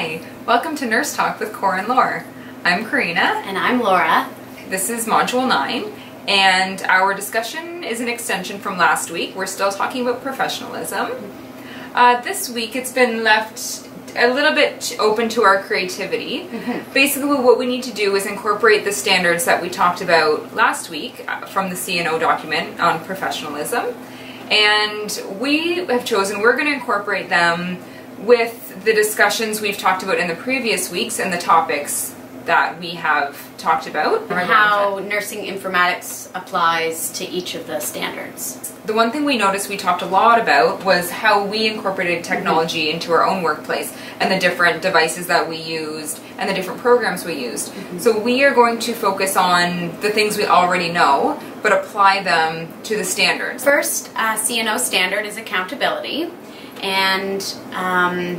Hi, welcome to Nurse Talk with Cor and Laur. I'm Karina. And I'm Laura. This is Module 9, and our discussion is an extension from last week. We're still talking about professionalism. This week it's been left a little bit open to our creativity. Basically what we need to do is incorporate the standards that we talked about last week from the C&O document on professionalism. And we have chosen, we're going to incorporate them with the discussions we've talked about in the previous weeks and the topics that we have talked about. And how nursing informatics applies to each of the standards. The one thing we noticed we talked a lot about was how we incorporated technology into our own workplace and the different devices that we used and the different programs we used. So we are going to focus on the things we already know, but apply them to the standards. First, C&O standard is accountability, and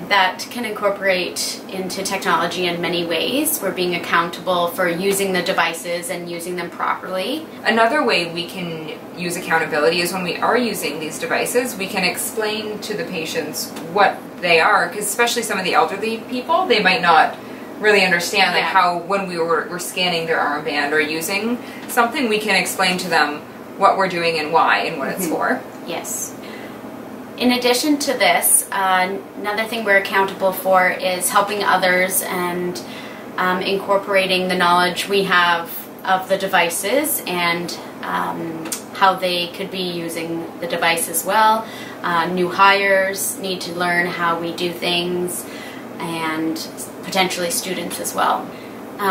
that can incorporate into technology in many ways. We're being accountable for using the devices and using them properly. Another way we can use accountability is when we are using these devices, we can explain to the patients what they are, because especially some of the elderly people, they might not really understand like how when we're scanning their armband or using something, we can explain to them what we're doing and why and what it's for. Yes. In addition to this, another thing we're accountable for is helping others and incorporating the knowledge we have of the devices and how they could be using the device as well. New hires need to learn how we do things, and potentially students as well.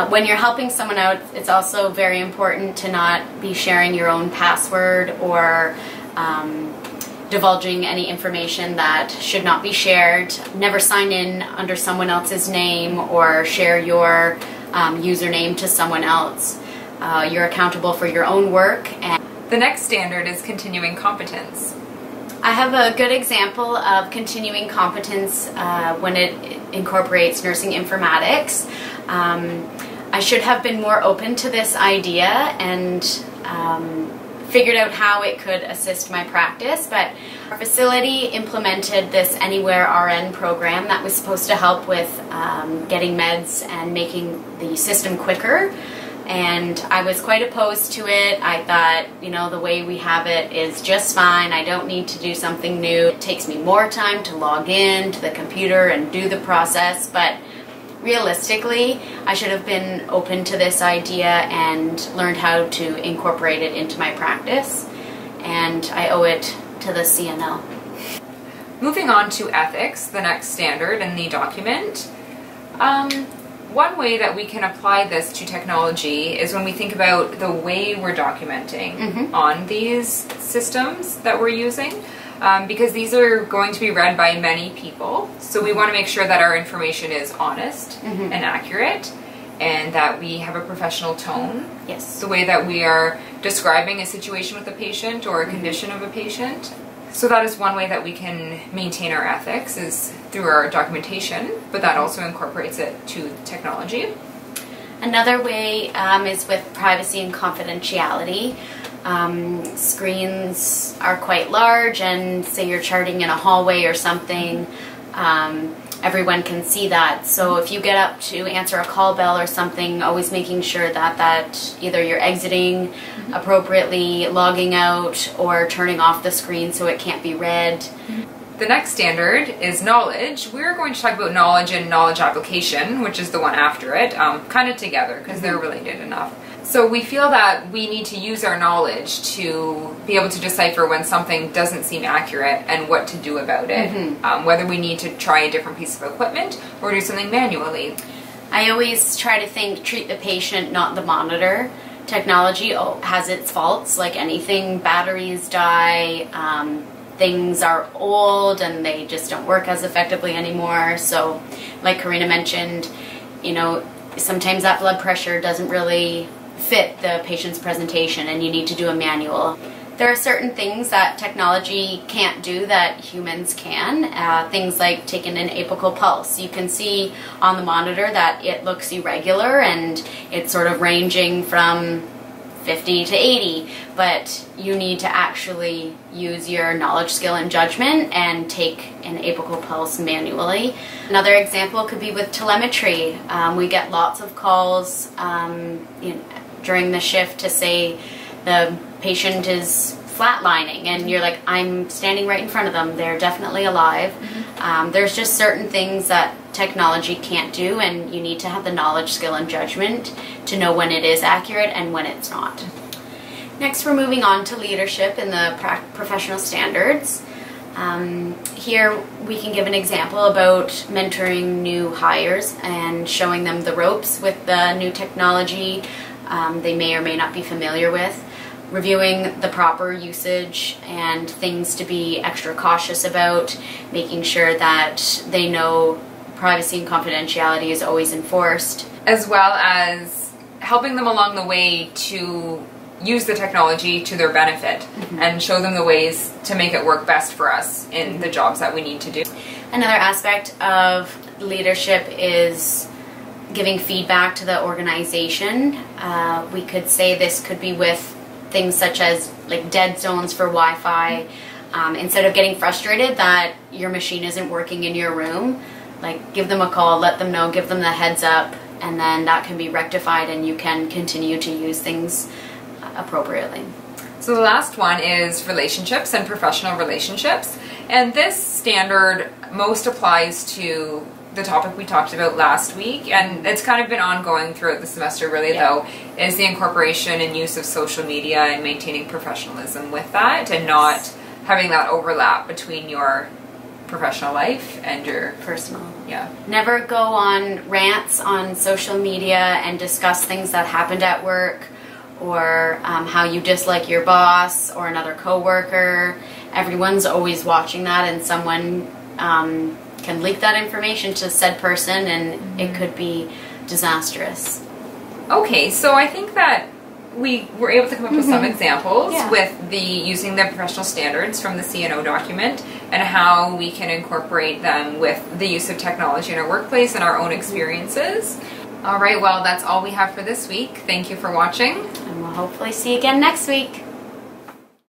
When you're helping someone out, it's also very important to not be sharing your own password or divulging any information that should not be shared. Never sign in under someone else's name or share your username to someone else. You're accountable for your own work. And the next standard is continuing competence. I have a good example of continuing competence when it incorporates nursing informatics. I should have been more open to this idea and figured out how it could assist my practice, but our facility implemented this Anywhere RN program that was supposed to help with getting meds and making the system quicker. And I was quite opposed to it. I thought, you know, the way we have it is just fine. I don't need to do something new. It takes me more time to log in to the computer and do the process, but realistically, I should have been open to this idea and learned how to incorporate it into my practice, and I owe it to the CNL. Moving on to ethics, the next standard in the document. One way that we can apply this to technology is when we think about the way we're documenting on these systems that we're using. Because these are going to be read by many people, so we want to make sure that our information is honest and accurate, and that we have a professional tone. Yes. The way that we are describing a situation with a patient or a condition of a patient. So that is one way that we can maintain our ethics, is through our documentation, but that also incorporates it to technology. Another way is with privacy and confidentiality. Screens are quite large, and say you're charting in a hallway or something, everyone can see that. So if you get up to answer a call bell or something, always making sure that either you're exiting appropriately, logging out, or turning off the screen so it can't be read. The next standard is knowledge. We're going to talk about knowledge and knowledge application, which is the one after it, kind of together because they're related enough. So we feel that we need to use our knowledge to be able to decipher when something doesn't seem accurate and what to do about it, whether we need to try a different piece of equipment or do something manually. I always try to treat the patient, not the monitor. Technology has its faults, like anything. Batteries die, things are old and they just don't work as effectively anymore. So like Karina mentioned, you know, sometimes that blood pressure doesn't really fit the patient's presentation and you need to do a manual. There are certain things that technology can't do that humans can. Things like taking an apical pulse. You can see on the monitor that it looks irregular and it's sort of ranging from 50 to 80, but you need to actually use your knowledge, skill, and judgment and take an apical pulse manually. Another example could be with telemetry. We get lots of calls during the shift to say the patient is flatlining, and you're like, I'm standing right in front of them, they're definitely alive. There's just certain things that technology can't do, and you need to have the knowledge, skill, and judgment to know when it is accurate and when it's not. Next, we're moving on to leadership in the professional standards. Here we can give an example about mentoring new hires and showing them the ropes with the new technology they may or may not be familiar with. Reviewing the proper usage and things to be extra cautious about, making sure that they know privacy and confidentiality is always enforced. As well as helping them along the way to use the technology to their benefit and show them the ways to make it work best for us in the jobs that we need to do. Another aspect of leadership is giving feedback to the organization. We could say this could be with things such as like dead zones for Wi-Fi. Instead of getting frustrated that your machine isn't working in your room, like give them a call, let them know, give them the heads up, and then that can be rectified and you can continue to use things appropriately. So the last one is relationships and professional relationships, and this standard most applies to the topic we talked about last week, and it's kind of been ongoing throughout the semester really though, is the incorporation and use of social media and maintaining professionalism with that and not having that overlap between your professional life and your personal. Yeah. Never go on rants on social media and discuss things that happened at work or how you dislike your boss or another coworker. Everyone's always watching that, and someone can leak that information to said person, and it could be disastrous. Okay, so I think that we were able to come up with some examples with the using the professional standards from the C&O document and how we can incorporate them with the use of technology in our workplace and our own experiences. All right, well, that's all we have for this week. Thank you for watching. And we'll hopefully see you again next week.